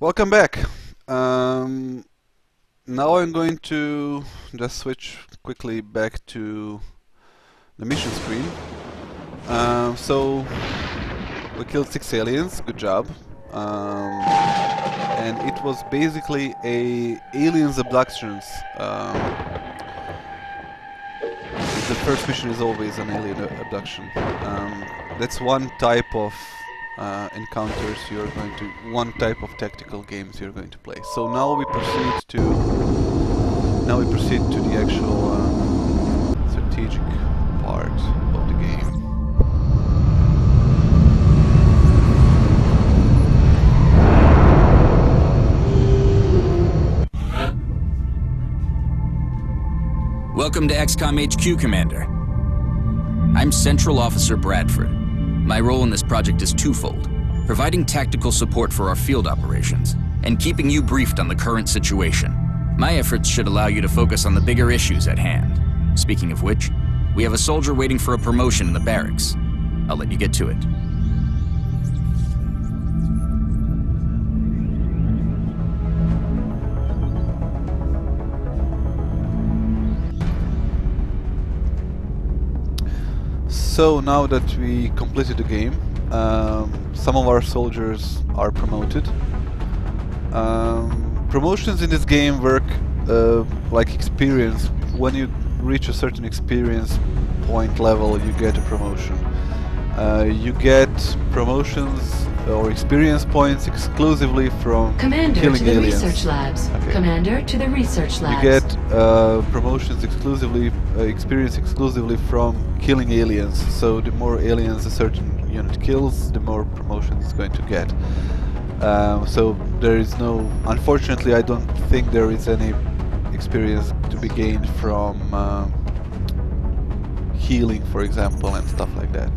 Welcome back. Now I'm going to just switch quickly back to the mission screen. So we killed 6 aliens, good job. And it was basically a aliens abductions. The first mission is always an alien abduction. That's one type of encounters you're going to, one type of tactical games you're going to play. So now we proceed to the actual strategic part of the game. Welcome to XCOM HQ, Commander. I'm Central Officer Bradford. My role in this project is twofold: providing tactical support for our field operations, and keeping you briefed on the current situation. My efforts should allow you to focus on the bigger issues at hand. Speaking of which, we have a soldier waiting for a promotion in the barracks. I'll let you get to it. So now that we completed the game, some of our soldiers are promoted. Promotions in this game work like experience. When you reach a certain experience point level, you get a promotion. You get promotions or experience points exclusively from Commander killing to the aliens. research labs. Okay. Commander to the research labs. You get promotions exclusively, experience exclusively from killing aliens. So the more aliens a certain unit kills, the more promotions it's going to get. So there is no, unfortunately, I don't think there is any experience to be gained from healing, for example, and stuff like that.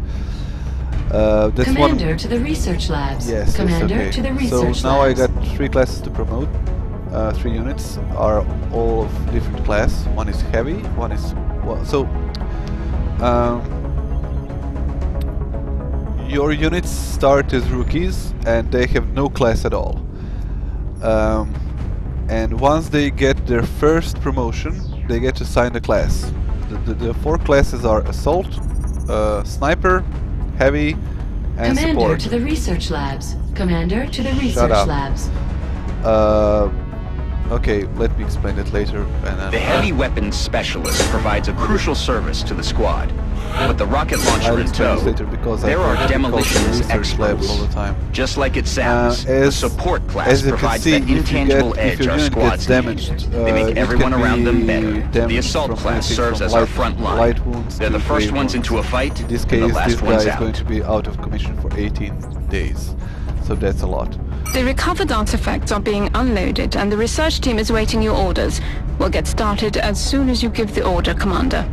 That's Commander one. to the research labs. Yes, Commander okay. to the research so now labs. I got 3 classes to promote. 3 units are all of different class. One is heavy, one is your units start as rookies and they have no class at all. And once they get their first promotion, they get assigned a class. The 4 classes are assault, sniper, heavy, and Commander support. to the research labs. Commander to the research up. labs. Okay, let me explain it later. And then The heavy weapons specialist provides a crucial service to the squad. With the rocket launcher I'll in explain tow, this later because there I are have to call the demolitions research labs experts. all the time. Just like it sounds, the As support class you can provides see, that if you intangible get, if edge your our unit squads gets damaged, need. They make it everyone can around them be better. The damaged assault from class anything serves from as our front line. light wounds They're to the first grave ones wounds. into a fight, In this and case, the last this guy ones is out. going to be out of commission for 18 days. So that's a lot. The recovered artifacts are being unloaded and the research team is waiting your orders. We'll get started as soon as you give the order, Commander.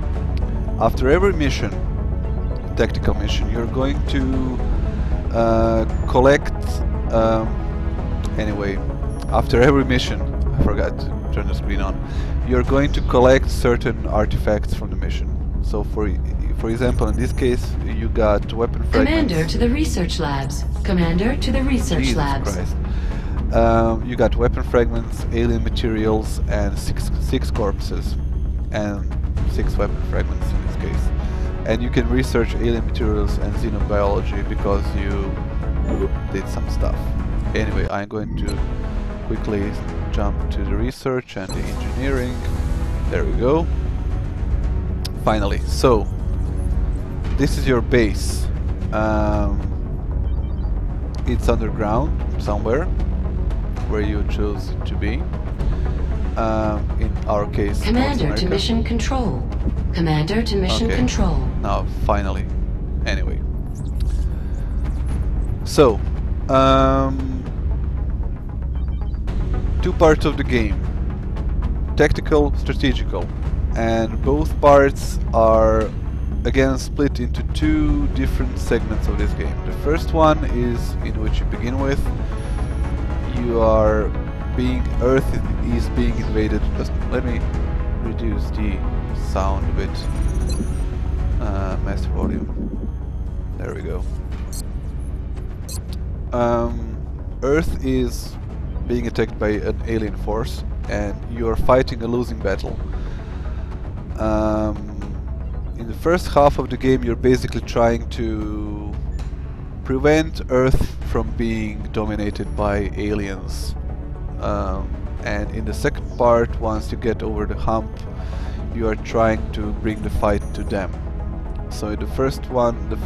After every mission, tactical mission, you're going to collect... anyway, after every mission, I forgot to turn the screen on, you're going to collect certain artifacts from the mission. So for example, in this case, you got weapon fragments. Commander to the research labs. Commander to the research Jesus labs. Christ. You got weapon fragments, alien materials, and six corpses, and 6 weapon fragments in this case. And you can research alien materials and xenobiology because you did some stuff. Anyway, I'm going to quickly jump to the research and the engineering. There we go. Finally, so this is your base. It's underground somewhere where you chose to be. In our case, North Commander to America. mission control. Commander to mission Okay. control. Now, finally. Anyway. So, 2 parts of the game. Tactical, strategical. And both parts are again split into 2 different segments of this game. The first one is in which you begin with. You are being... Earth is being invaded. Just let me reduce the sound a bit. Master volume. There we go. Earth is being attacked by an alien force, and you are fighting a losing battle. In the first half of the game, you're basically trying to prevent Earth from being dominated by aliens. And in the second part, once you get over the hump, you are trying to bring the fight to them. So in the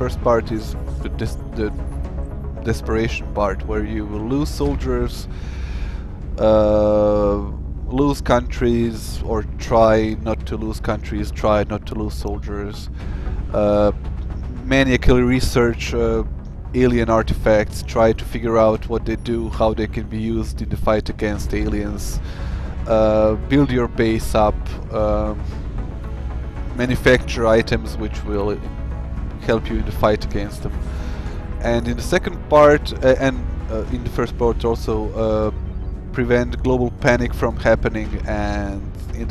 first part is the desperation part, where you will lose soldiers, lose countries, or try not to lose countries, try not to lose soldiers, maniacally research alien artifacts, try to figure out what they do, how they can be used in the fight against aliens, build your base up, manufacture items which will help you in the fight against them. And in the second part, and in the first part also, prevent global panic from happening, and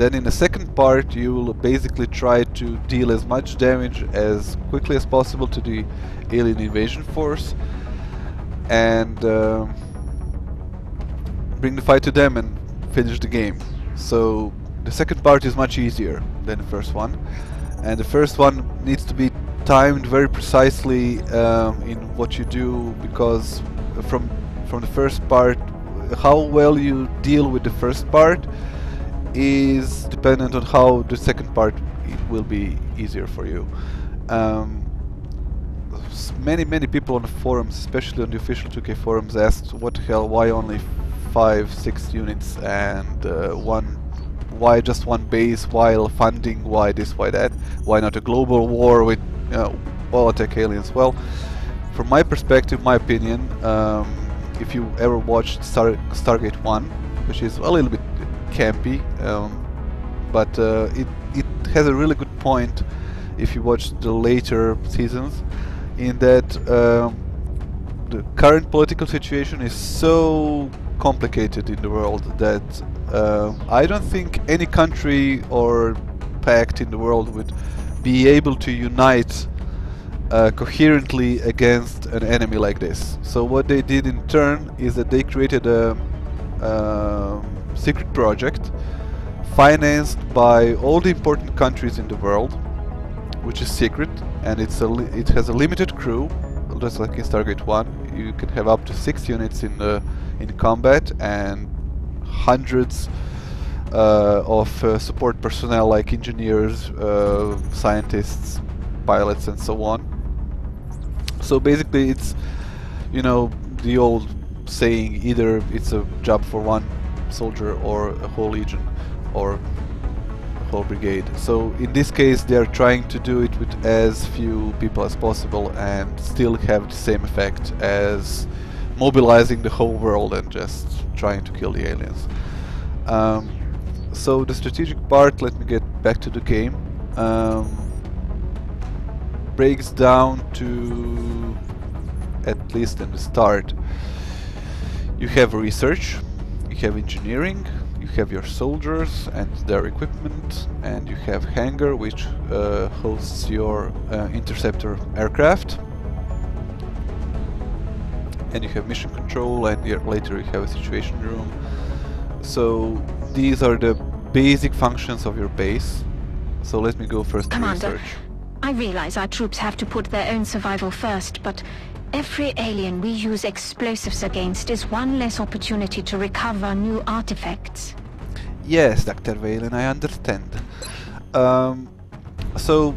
then in the second part you will basically try to deal as much damage as quickly as possible to the alien invasion force, and bring the fight to them and finish the game. So the second part is much easier than the first one, and the first one needs to be timed very precisely in what you do, because from the first part, how well you deal with the first part is dependent on how the second part will be easier for you. Many people on the forums, especially on the official 2K forums, asked what the hell, why only 5-6 units, and why just one base, while funding, why this, why that, why not a global war with all attack aliens? Well, from my perspective, my opinion, if you ever watched Stargate 1, which is a little bit campy, but it has a really good point if you watch the later seasons, in that the current political situation is so complicated in the world that I don't think any country or pact in the world would be able to unite coherently against an enemy like this. So what they did in turn is that they created a secret project financed by all the important countries in the world, which is secret, and it has a limited crew, just like in Stargate 1. You can have up to 6 units in combat, and hundreds of support personnel like engineers, scientists, pilots, and so on. So basically it's, you know, the old saying, either it's a job for one soldier or a whole legion or a whole brigade. So in this case they are trying to do it with as few people as possible and still have the same effect as mobilizing the whole world and just trying to kill the aliens. So the strategic part, let me get back to the game, breaks down to, at least in the start, you have research, you have engineering, you have your soldiers and their equipment, and you have hangar, which hosts your interceptor aircraft, and you have mission control, and later you have a situation room. So these are the basic functions of your base. So let me go first to research. I realize our troops have to put their own survival first, but every alien we use explosives against is one less opportunity to recover new artifacts. Yes, Dr. Valen, I understand. So,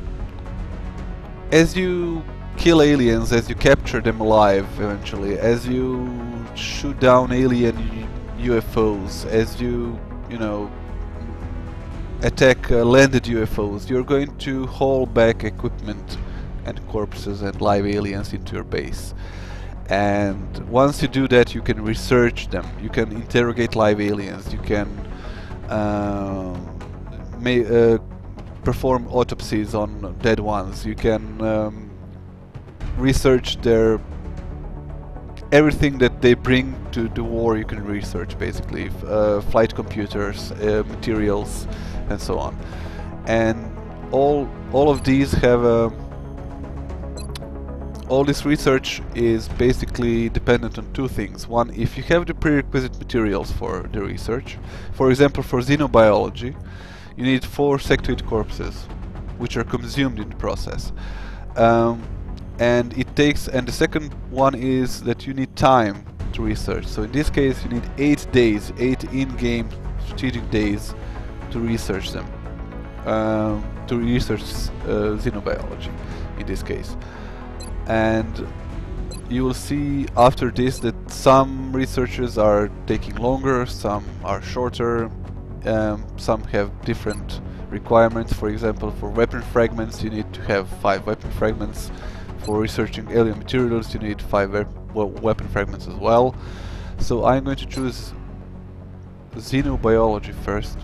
as you kill aliens, as you capture them alive eventually, as you shoot down alien UFOs, as you know, attack landed UFOs, you're going to haul back equipment and corpses and live aliens into your base. And once you do that, you can research them, you can interrogate live aliens, you can perform autopsies on dead ones, you can research their everything that they bring to the war. You can research basically flight computers, materials, and so on. And all of these have all this research is basically dependent on two things. One, if you have the prerequisite materials for the research. For example, for xenobiology, you need 4 sectoid corpses, which are consumed in the process. And the second one is that you need time to research. So in this case, you need 8 days, 8 in-game strategic days to research them, to research xenobiology in this case. And you will see after this that some researches are taking longer, some are shorter, some have different requirements. For example, for weapon fragments you need to have 5 weapon fragments. For researching alien materials you need 5 weapon fragments as well. So I'm going to choose xenobiology first.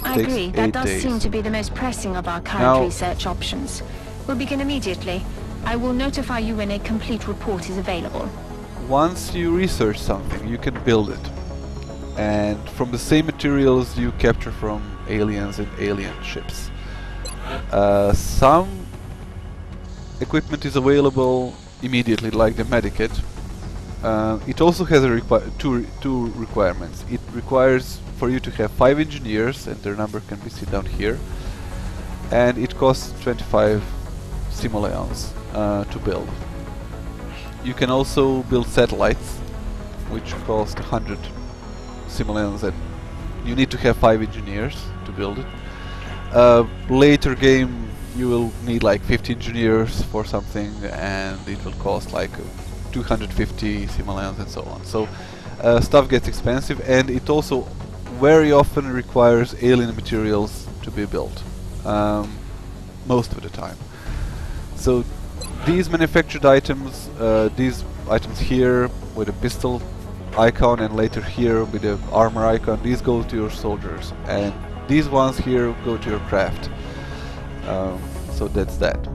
I agree, that does seem to be the most pressing of our current research options. We'll begin immediately. I will notify you when a complete report is available. Once you research something, you can build it. And from the same materials you capture from aliens and alien ships. Some equipment is available immediately, like the medikit. It also has two requirements. It requires for you to have 5 engineers, and their number can be seen down here. And it costs 25 simoleons to build. You can also build satellites, which cost 100 simoleons, and you need to have 5 engineers to build it. Later game you will need like 50 engineers for something, and it will cost like 250 simoleons and so on. So stuff gets expensive, and it also very often requires alien materials to be built, most of the time. So these manufactured items, these items here with a pistol icon, and later here with the armor icon, these go to your soldiers, and these ones here go to your craft. So that's that.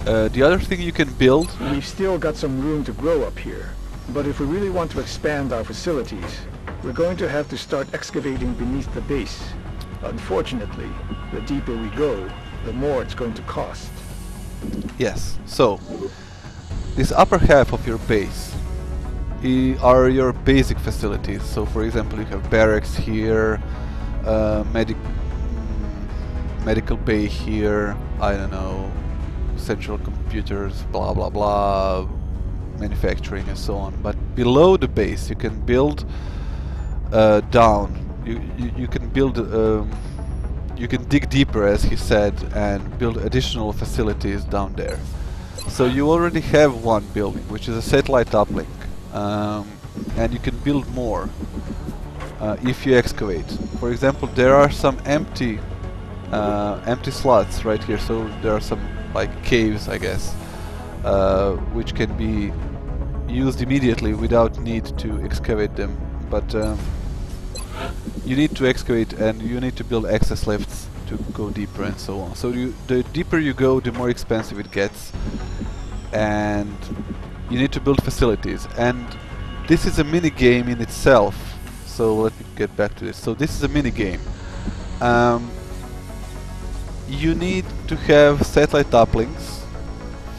The other thing you can build... We've still got some room to grow up here, but if we really want to expand our facilities, we're going to have to start excavating beneath the base. Unfortunately, the deeper we go, the more it's going to cost. Yes, so this upper half of your base are your basic facilities. So for example, you have barracks here, medical bay here, I don't know, central computers, blah blah blah, manufacturing and so on. But below the base you can build down. You can build you can dig deeper, as he said, and build additional facilities down there. So you already have one building, which is a satellite uplink, and you can build more if you excavate. For example, there are some empty slots right here, so there are some like caves, I guess, which can be used immediately without need to excavate them, but you need to excavate, and you need to build access lifts to go deeper and so on. So the deeper you go, the more expensive it gets, and you need to build facilities. And this is a mini game in itself, so let me get back to this. So this is a mini game. You need to have satellite uplinks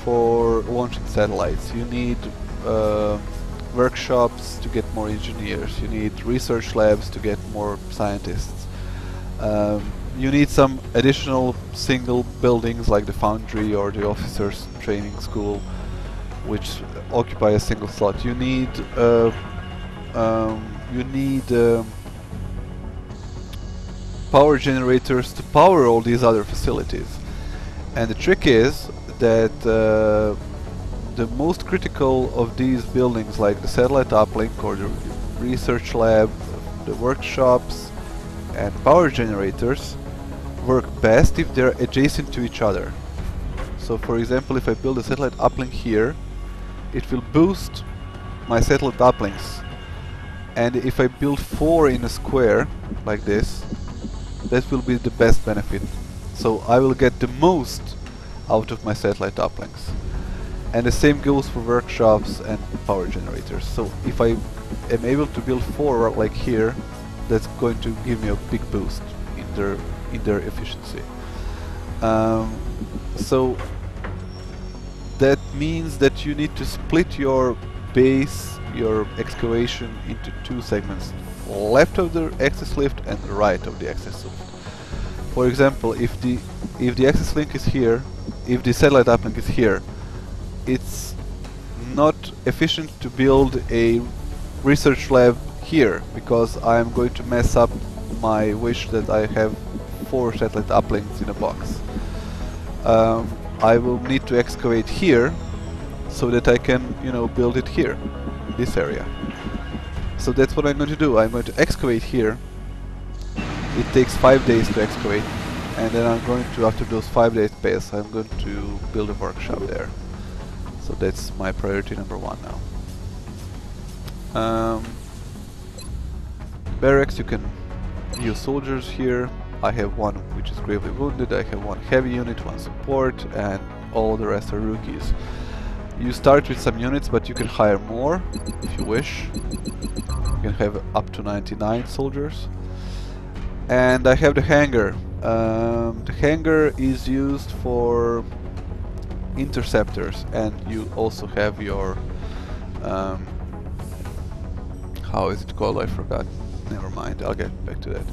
for launching satellites. You need workshops to get more engineers. You need research labs to get more scientists. You need some additional single buildings like the foundry or the officers training school, which occupy a single slot. You need power generators to power all these other facilities. And the trick is that the most critical of these buildings, like the satellite uplink or the research lab, the workshops and power generators, work best if they're adjacent to each other. So for example, if I build a satellite uplink here, it will boost my satellite uplinks, and if I build 4 in a square like this, that will be the best benefit. So I will get the most out of my satellite uplinks. And the same goes for workshops and power generators. So if I am able to build 4 like here, that's going to give me a big boost in their efficiency. So that means that you need to split your base, your excavation, into two segments: left of the access lift and right of the access lift. For example, if the access link is here, if the satellite uplink is here, it's not efficient to build a research lab here, because I'm going to mess up my wish that I have 4 satellite uplinks in a box. I will need to excavate here so that I can, you know, build it here, in this area. So that's what I'm going to do. I'm going to excavate here. It takes 5 days to excavate, and then I'm going to, after those 5 days pass, I'm going to build a workshop there. So that's my priority number 1 now. Barracks, you can view soldiers here. I have 1 which is gravely wounded, I have 1 heavy unit, 1 support, and all the rest are rookies. You start with some units, but you can hire more if you wish. You can have up to 99 soldiers. And I have the hangar. The hangar is used for interceptors, and you also have your how is it called? I forgot. Never mind, I'll get back to that.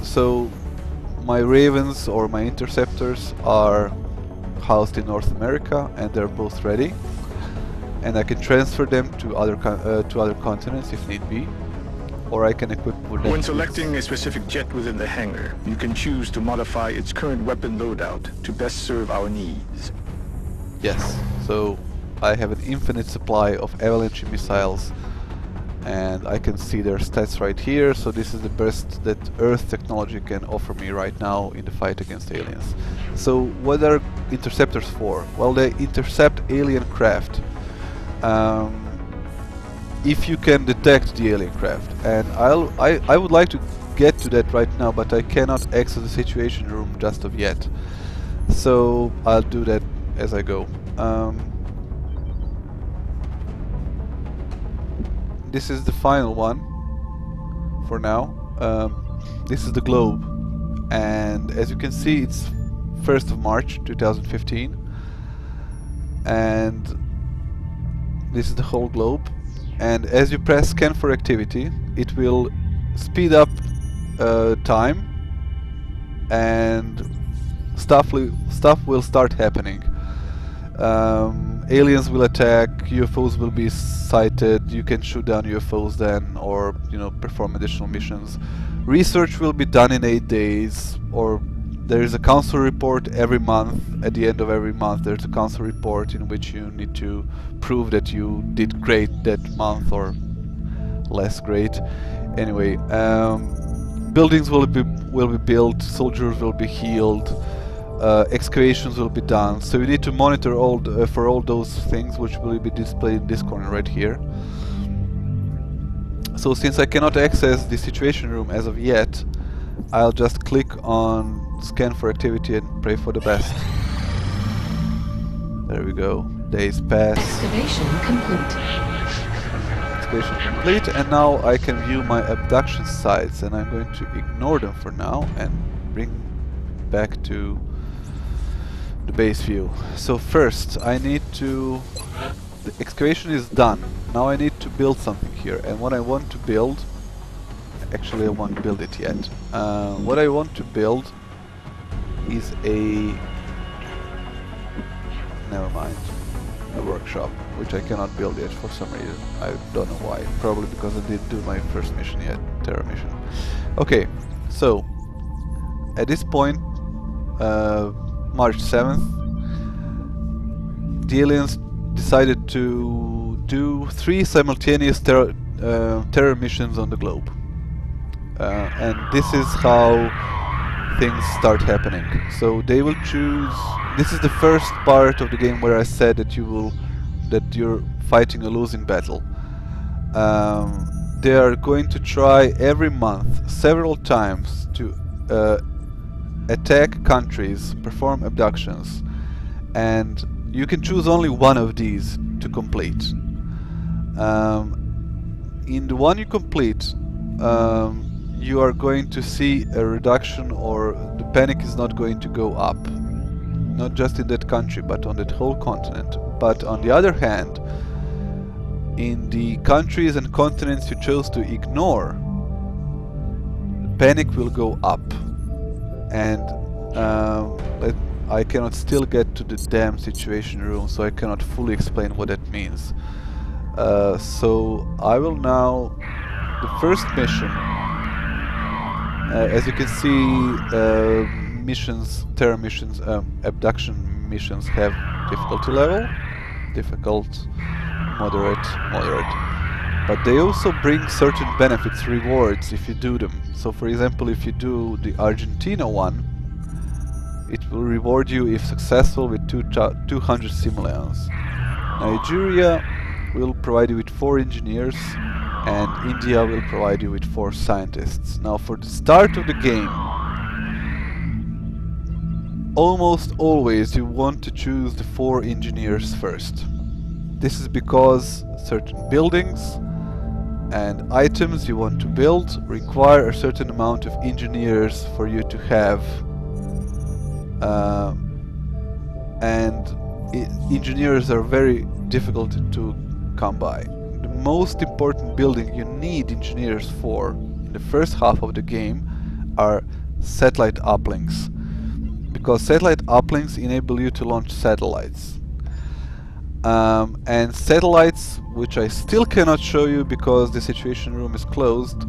So my Ravens or my interceptors are housed in North America, and they're both ready, and I can transfer them to other continents if need be, or I can equip with them. When selecting a specific jet within the hangar, you can choose to modify its current weapon loadout to best serve our needs. Yes, so I have an infinite supply of avalanche missiles, and I can see their stats right here. So this is the best that Earth technology can offer me right now in the fight against aliens. So what are interceptors for? Well, they intercept alien craft if you can detect the alien craft, and I would like to get to that right now, but I cannot access the situation room just of yet, so I'll do that as I go. This is the final one for now. This is the globe, and as you can see, it's 1st of March 2015, and this is the whole globe. And as you press scan for activity, it will speed up time, and stuff will start happening. Aliens will attack, UFOs will be sighted, you can shoot down UFOs then, or, you know, perform additional missions. Research will be done in 8 days, or there is a council report every month. At the end of every month there's a council report in which you need to prove that you did great that month or less great. Anyway, buildings will be built, soldiers will be healed, excavations will be done. So you need to monitor all for all those things, which will be displayed in this corner right here. So since I cannot access the situation room as of yet, I'll just click on scan for activity and pray for the best. There we go. Days pass. Excavation complete. Excavation complete, and now I can view my abduction sites, and I'm going to ignore them for now and bring back to the base view. So first I need to... the excavation is done. Now I need to build something here, and what I want to build... actually I won't build it yet. What I want to build is a... never mind. A workshop, which I cannot build yet for some reason. I don't know why. Probably because I didn't do my first mission yet, Terra mission. Okay, so at this point, March 7th, the aliens decided to do 3 simultaneous terror missions on the globe. And this is how things start happening. So they will choose... this is the first part of the game where I said that you're fighting a losing battle. They are going to try every month, several times, to attack countries, perform abductions, and you can choose only one of these to complete. In the one you complete, you are going to see a reduction, or the panic is not going to go up. not just in that country, but on that whole continent. But on the other hand, in the countries and continents you chose to ignore, panic will go up. And I cannot still get to the damn situation room, so I cannot fully explain what that means. So I will now... The first mission, as you can see, missions, terror missions, abduction missions have difficulty level, difficult, moderate. But they also bring certain benefits, rewards if you do them. So for example, if you do the Argentina one, it will reward you if successful with 200 simoleons. Nigeria will provide you with 4 engineers, and India will provide you with 4 scientists. Now for the start of the game, almost always you want to choose the 4 engineers first. This is because certain buildings and items you want to build require a certain amount of engineers for you to have, and engineers are very difficult to come by. The most important building you need engineers for in the first half of the game are satellite uplinks, because satellite uplinks enable you to launch satellites. And satellites, which I still cannot show you because the situation room is closed,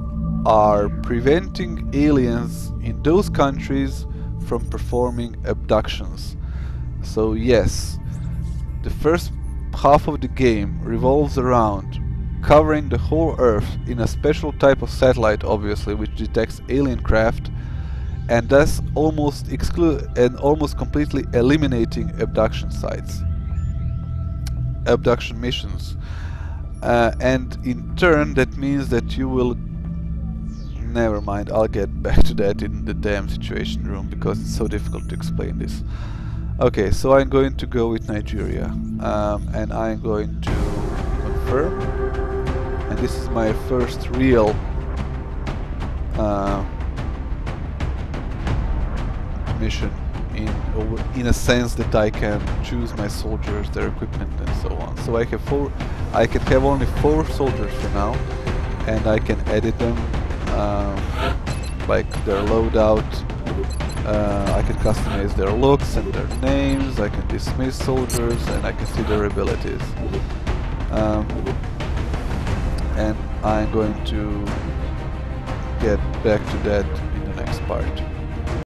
are preventing aliens in those countries from performing abductions. So yes, the first half of the game revolves around covering the whole Earth in a special type of satellite, obviously, which detects alien craft, and thus almost completely eliminating abduction sites. Abduction missions, and in turn that means that you will... Never mind, I'll get back to that in the damn situation room because it's so difficult to explain this. Okay, so I'm going to go with Nigeria, and I'm going to confirm, and this is my first real mission in a sense that I can choose my soldiers, their equipment and so on. So I can have only 4 soldiers for now, and I can edit them, like their loadout. I can customize their looks and their names. I can dismiss soldiers, and I can see their abilities. And I'm going to get back to that in the next part.